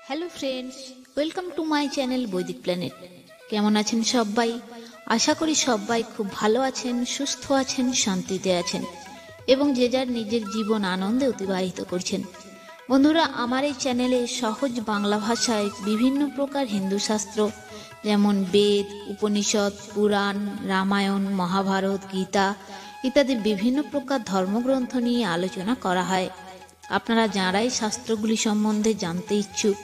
Hello friends, welcome to my channel বৈদিক planet. কেমন আছেন সবাই? আশা করি সবাই খুব ভালো আছেন, সুস্থ আছেন, শান্তিতে আছেন এবং যে যার নিজের জীবন আনন্দে অতিবাহিত করছেন। বন্ধুরা, আমার এই চ্যানেলে সহজ বাংলা ভাষায় বিভিন্ন প্রকার হিন্দু শাস্ত্র যেমন বেদ, উপনিষদ, পুরাণ, রামায়ণ, মহাভারত, গীতা ইত্যাদি বিভিন্ন প্রকার ধর্মগ্রন্থ নিয়ে আলোচনা করা হয়। আপনারা যাঁরাই শাস্ত্রগুলি সম্বন্ধে জানতে ইচ্ছুক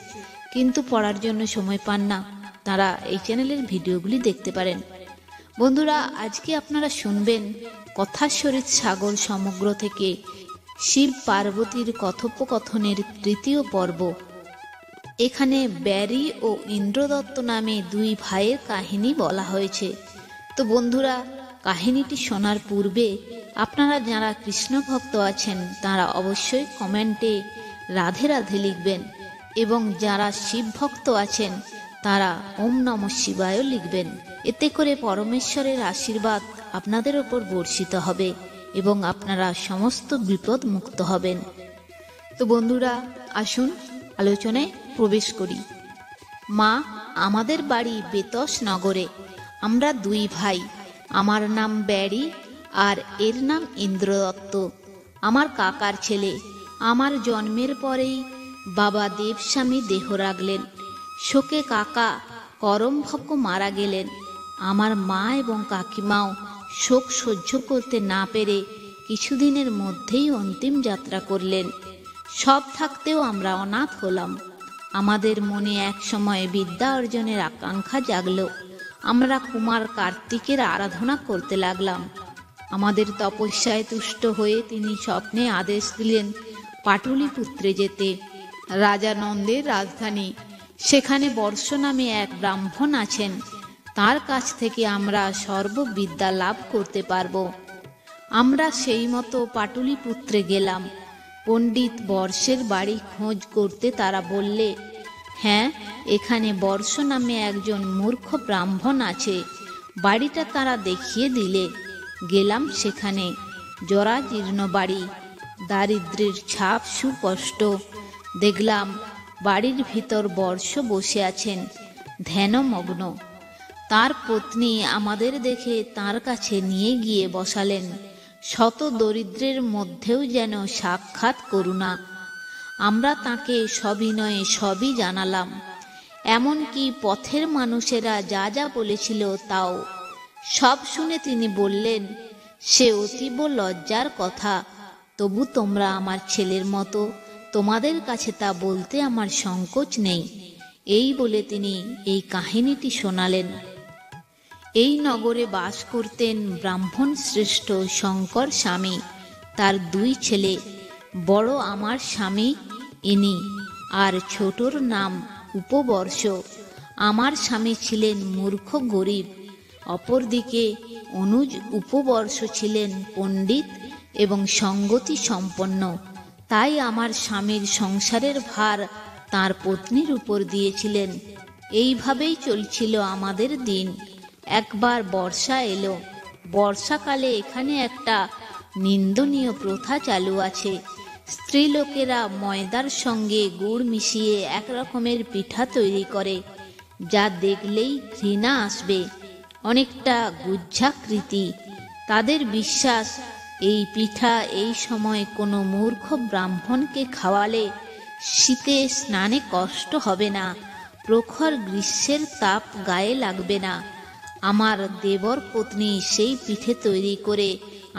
কিন্তু পড়ার জন্য সময় পান না, তারা এই চ্যানেলের ভিডিওগুলি দেখতে পারেন। বন্ধুরা, আজকে আপনারা শুনবেন কথাশ্বরিত সাগর সমগ্র থেকে শিব পার্বতীর কথোপকথনের তৃতীয় পর্ব। এখানে ব্যারি ও ইন্দ্রদত্ত নামে দুই ভাইয়ের কাহিনী বলা হয়েছে। তো বন্ধুরা, কাহিনীটি শোনার পূর্বে আপনারা যারা কৃষ্ণ ভক্ত আছেন তারা অবশ্যই কমেন্টে রাধে রাধে লিখবেন এবং যারা শিব ভক্ত আছেন তারা ওম নমঃ শিবায় লিখবেন। এতে করে পরমেশ্বরের আশীর্বাদ আপনাদের ওপর বর্ষিত হবে এবং আপনারা সমস্ত বিপদ মুক্ত হবেন। তো বন্ধুরা, আসুন আলোচনায় প্রবেশ করি। মা, আমাদের বাড়ি বেতস নগরে। আমরা দুই ভাই। আমার নাম ব্যারি আর এর নাম ইন্দ্রদত্ত। আমার কাকার ছেলে। আমার জন্মের পরেই বাবা দেবস্বামী দেহ রাখলেন। শোকে কাকা করমভক্ষ মারা গেলেন। আমার মা এবং কাকিমাও শোক সহ্য করতে না পেরে কিছুদিনের মধ্যেই অন্তিম যাত্রা করলেন। সব থাকতেও আমরা অনাথ হলাম। আমাদের মনে এক সময় বিদ্যা অর্জনের আকাঙ্ক্ষা জাগল। আমরা কুমার কার্তিকের আরাধনা করতে লাগলাম। আমাদের তপস্যায় তুষ্ট হয়ে তিনি স্বপ্নে আদেশ দিলেন পাটলিপুত্রে যেতে, রাজা নন্দের রাজধানী। সেখানে বর্ষ নামে এক ব্রাহ্মণ আছেন, তার কাছ থেকে আমরা সর্ববিদ্যা লাভ করতে পারব। আমরা সেই মতো পাটলিপুত্রে গেলাম। পণ্ডিত বর্ষের বাড়ি খোঁজ করতে তারা বললে, হ্যাঁ, এখানে বর্ষ নামে একজন মূর্খ ব্রাহ্মণ আছে। বাড়িটা তারা দেখিয়ে দিলে। গেলাম সেখানে। জরাজীর্ণ বাড়ি, দারিদ্র্যের ছাপ সুস্পষ্ট। দেখলাম বাড়ির ভিতর বর্ষ বসে আছেন ধ্যানমগ্ন। তার পত্নী আমাদের দেখে তার কাছে নিয়ে গিয়ে বসালেন। শত দরিদ্রের মধ্যেও যেন সাক্ষাৎ করুণা। আমরা তাকে সবিনয়ে সবই জানালাম, এমনকি পথের মানুষেরা যা যা বলেছিল তাও। সব শুনে তিনি বললেন, সে অতীব লজ্জার কথা, তবু তোমরা আমার ছেলের মতো, তোমাদের কাছে তা বলতে আমার সংকোচ নেই। এই বলে তিনি এই কাহিনীটি শোনালেন। এই নগরে বাস করতেন ব্রাহ্মণ শ্রেষ্ঠ শঙ্কর স্বামী। তার দুই ছেলে, বড় আমার স্বামী ইনি, আর ছোটর নাম উপবর্ষ। আমার স্বামী ছিলেন মূর্খ গরিব। অপরদিকে অনুজ উপবর্ষ ছিলেন পণ্ডিত এবং সঙ্গতি সম্পন্ন। তাই আমার স্বামীর সংসারের ভার তার পত্নীর উপর দিয়েছিলেন। এইভাবেই চলছিল আমাদের দিন। একবার বর্ষা এলো। বর্ষাকালে এখানে একটা নিন্দনীয় প্রথা চালু আছে। স্ত্রীলোকেরা ময়দার সঙ্গে গুড় মিশিয়ে এক রকমের পিঠা তৈরি করে, যা দেখলেই ঘৃণা আসবে, অনেকটা গুজ্জাকৃতি। তাদের বিশ্বাস, এই পিঠা এই সময় কোনো মূর্খ ব্রাহ্মণকে খাওয়ালে শীতে স্নানে কষ্ট হবে না, প্রখর গ্রীষ্মের তাপ গায়ে লাগবে না। আমার দেবর পত্নী সেই পিঠে তৈরি করে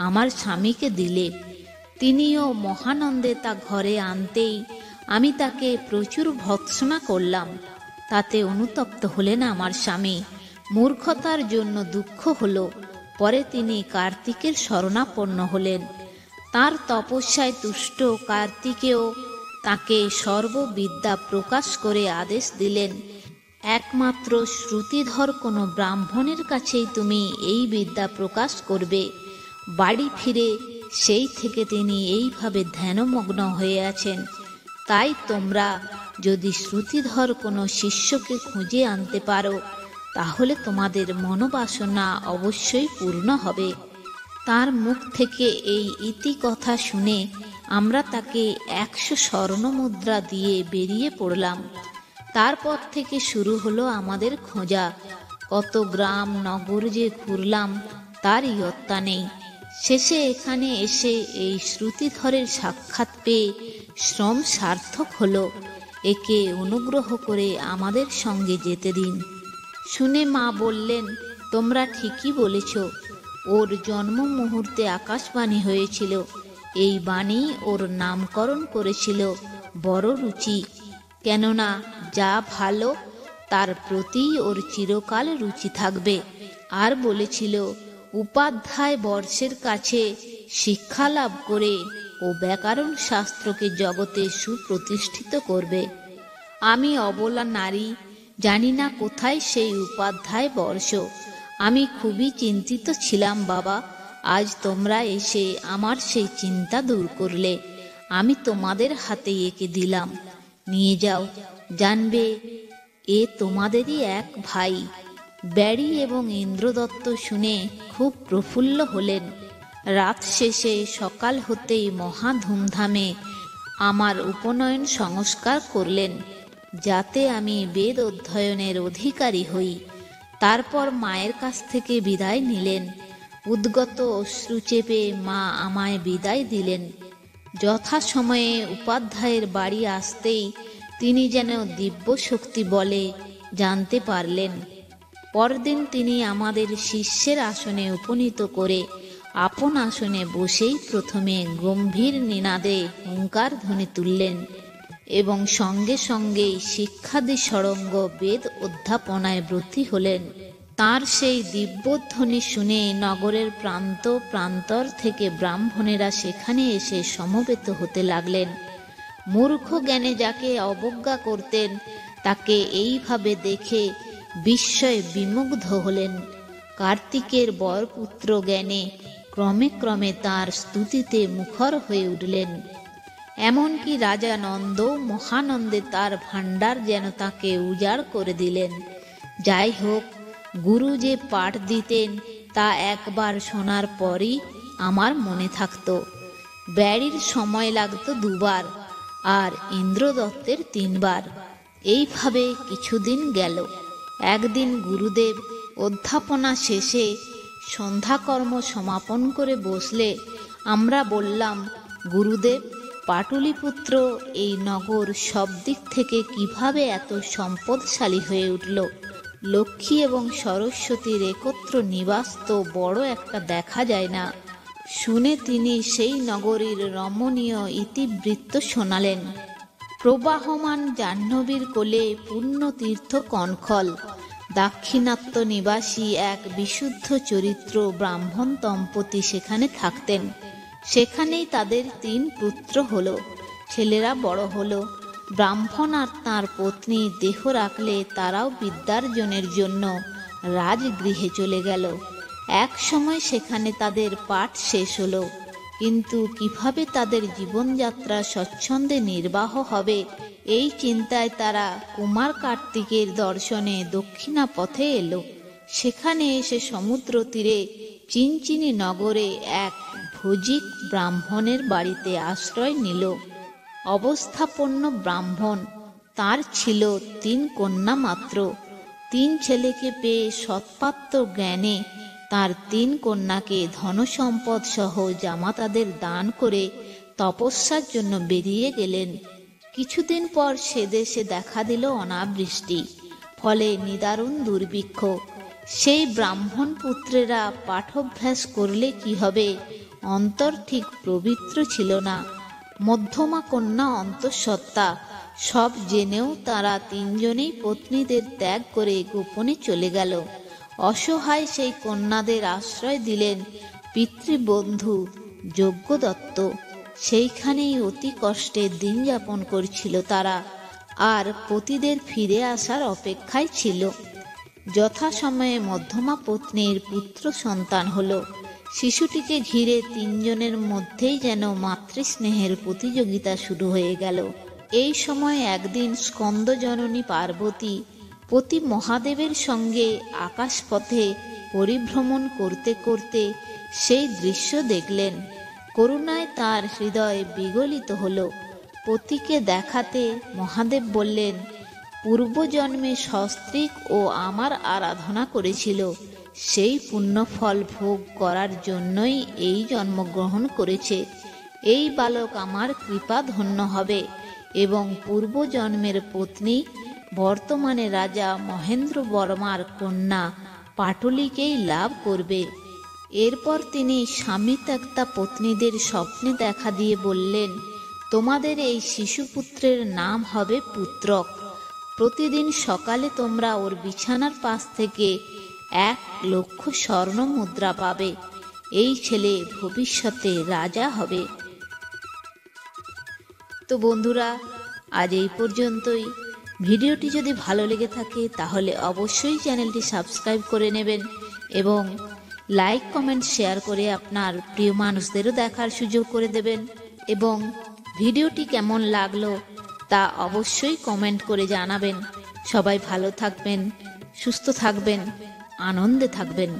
আমার স্বামীকে দিলে। তিনিও মহানন্দে তা ঘরে আনতেই আমি তাকে প্রচুর ভৎসনা করলাম। তাতে অনুতপ্ত হলেন আমার স্বামী। মূর্খতার জন্য দুঃখ হলো। পরে তিনি কার্তিকের শরণাপন্ন হলেন। তার তপস্যায় তুষ্ট কার্তিকেও তাকে সর্ববিদ্যা প্রকাশ করে আদেশ দিলেন, একমাত্র শ্রুতিধর কোনো ব্রাহ্মণের কাছেই তুমি এই বিদ্যা প্রকাশ করবে। বাড়ি ফিরে সেই থেকে তিনি এইভাবে ধ্যানমগ্ন হয়ে আছেন। তাই তোমরা যদি শ্রুতিধর কোনো শিষ্যকে খুঁজে আনতে পারো তাহলে তোমাদের মনোবাসনা অবশ্যই পূর্ণ হবে। তার মুখ থেকে এই ইতি কথা শুনে আমরা তাকে 100 স্বর্ণমুদ্রা দিয়ে বেরিয়ে পড়লাম। তারপর থেকে শুরু হলো আমাদের খোঁজা। কত গ্রাম নগর যে ঘুরলাম তার ইয়ত্তা নেই। শেষে এখানে এসে এই শ্রুতিধরের সাক্ষাৎ পেয়ে শ্রম সার্থক হলো। একে অনুগ্রহ করে আমাদের সঙ্গে যেতে দিন। শুনে মা বললেন, তোমরা ঠিকই বলেছ। ওর জন্ম মুহূর্তে আকাশবাণী হয়েছিল। এই বাণী ওর নামকরণ করেছিল বড় রুচি। কেননা যা ভালো তার প্রতি ওর চিরকাল রুচি থাকবে। আর বলেছিল, উপাধ্যায় বর্ষের কাছে শিক্ষা লাভ করে ও ব্যাকরণ শাস্ত্রকে জগতে সুপ্রতিষ্ঠিত করবে। আমি অবলা নারী, জানি না কোথায় সেই উপাধ্যায় বর্ষ। আমি খুবই চিন্তিত ছিলাম বাবা। আজ তোমরা এসে আমার সেই চিন্তা দূর করলে। আমি তোমাদের হাতে একে দিলাম, নিয়ে যাও। জানবে এ তোমাদেরই এক ভাই। ব্যারি এবং ইন্দ্রদত্ত শুনে খুব প্রফুল্ল হলেন। রাত শেষে সকাল হতেই মহা ধুমধামে আমার উপনয়ন সংস্কার করলেন, যাতে আমি বেদ অধ্যয়নের অধিকারী হই। তারপর মায়ের কাছ থেকে বিদায় নিলেন। উদ্গত অশ্রু চেপে মা আমায় বিদায় দিলেন। যথাসময়ে উপাধ্যায়ের বাড়ি আসতেই তিনি যেন দিব্য শক্তি বলে জানতে পারলেন। পরদিন তিনি আমাদের শিষ্যের আসনে উপনীত করে আপন আসনে বসেই প্রথমে গম্ভীর নিনাদে হুঙ্কার ধ্বনি তুললেন এবং সঙ্গে সঙ্গেই শিক্ষাদি সরঙ্গ বেদ অধ্যাপনায় ব্রতী হলেন। তার সেই দিব্যধ্বনি শুনে নগরের প্রান্ত প্রান্তর থেকে ব্রাহ্মণেরা সেখানে এসে সমবেত হতে লাগলেন। মূর্খ জ্ঞানে যাকে অবজ্ঞা করতেন তাকে এইভাবে দেখে বিস্ময়ে বিমুগ্ধ হলেন। কার্তিকের বরপুত্র জ্ঞানে ক্রমে ক্রমে তার স্তুতিতে মুখর হয়ে উঠলেন। এমনকি রাজা নন্দ মহানন্দে তার ভাণ্ডার যেন তাকে উজাড় করে দিলেন। যাই হোক, গুরু যে পাঠ দিতেন তা একবার শোনার পরই আমার মনে থাকত। ব্যারির সময় লাগতো 2 বার আর ইন্দ্রদত্তের 3 বার। এইভাবে কিছুদিন গেল। একদিন গুরুদেব অধ্যাপনা শেষে সন্ধ্যাকর্ম সমাপন করে বসলে আমরা বললাম, গুরুদেব, পাটলিপুত্র এই নগর সব দিক থেকে কিভাবে এত সম্পদশালী হয়ে উঠল? লক্ষ্মী এবং সরস্বতীর একত্র নিবাস তো বড় একটা দেখা যায় না। শুনে তিনি সেই নগরীর রমণীয় ইতিবৃত্ত শোনালেন। প্রবাহমান জাহ্নবীর কোলে পুণ্যতীর্থ কনখল। দাক্ষিণাত্য নিবাসী এক বিশুদ্ধ চরিত্র ব্রাহ্মণ দম্পতি সেখানে থাকতেন। সেখানেই তাদের 3 পুত্র হল। ছেলেরা বড় হল। ব্রাহ্মণ আর তাঁর পত্নী দেহ রাখলে তারাও বিদ্যার্জনের জন্য রাজগৃহে চলে গেল। এক সময় সেখানে তাদের পাঠ শেষ হলো, কিন্তু কিভাবে তাদের জীবনযাত্রা স্বচ্ছন্দে নির্বাহ হবে এই চিন্তায় তারা কুমার কার্তিকের দর্শনে দক্ষিণা পথে এলো। সেখানে এসে সমুদ্র তীরে চিনচিনি নগরে এক ভোজিক ব্রাহ্মণের বাড়িতে আশ্রয় নিল। অবস্থাপন্ন ব্রাহ্মণ। তার ছিল 3 কন্যা মাত্র। 3 ছেলেকে পেয়ে সৎপাত্র জ্ঞানে তার 3 কন্যাকে ধনসম্পদ সহ জামাতাদের দান করে তপস্যার জন্য বেরিয়ে গেলেন। কিছুদিন পর সে দেশে দেখা দিল অনাবৃষ্টি, ফলে নিদারুণ দুর্ভিক্ষ। সেই ব্রাহ্মণ পুত্রেরা পাঠভ্যাস করলে কি হবে, অন্তর ঠিক পবিত্র ছিল না। মধ্যমা কন্যা অন্তঃসত্ত্বা। সব জেনেও তারা 3 জনেই পত্নীদের ত্যাগ করে গোপনে চলে গেল। অসহায় সেই কন্যাদের আশ্রয় দিলেন পিতৃবন্ধু যজ্ঞদত্ত। সেইখানেই অতি কষ্টে দিন যাপন করছিল তারা, আর পতিদের ফিরে আসার অপেক্ষায় ছিল। যথাসময়ে মধ্যমা পত্নীর পুত্র সন্তান হল। শিশুটিকে ঘিরে 3 জনের মধ্যেই যেন মাতৃস্নেহের প্রতিযোগিতা শুরু হয়ে গেল। এই সময় একদিন স্কন্দজননী পার্বতী পতি মহাদেবের সঙ্গে আকাশপথে পরিভ্রমণ করতে করতে সেই দৃশ্য দেখলেন। করুণায় তার হৃদয় বিগলিত হল। পতিকে দেখাতে মহাদেব বললেন, পূর্বজন্মে সস্ত্রীক ও আমার আরাধনা করেছিল, সেই পুণ্যফল ভোগ করার জন্যই এই জন্মগ্রহণ করেছে। এই বালক আমার কৃপা ধন্য হবে এবং পূর্বজন্মের পত্নী বর্তমানে রাজা মহেন্দ্র বর্মার কন্যা পাটলিকেই লাভ করবে। এরপর তিনি স্বামী ত্যক্তা পত্নীদের স্বপ্নে দেখা দিয়ে বললেন, তোমাদের এই শিশুপুত্রের নাম হবে পুত্রক। প্রতিদিন সকালে তোমরা ওর বিছানার পাশ থেকে 1,00,000 স্বর্ণ মুদ্রা পাবে। এই ছেলে ভবিষ্যতে রাজা হবে। তো বন্ধুরা, আজ এই পর্যন্তই। ভিডিওটি যদি ভালো লেগে থাকে তাহলে অবশ্যই চ্যানেলটি সাবস্ক্রাইব করে নেবেন এবং লাইক কমেন্ট শেয়ার করে আপনার প্রিয় মানুষদেরও দেখার সুযোগ করে দেবেন। এবং ভিডিওটি কেমন লাগলো তা অবশ্যই কমেন্ট করে জানাবেন। সবাই ভালো থাকবেন, সুস্থ থাকবেন, আনন্দে থাকবেন।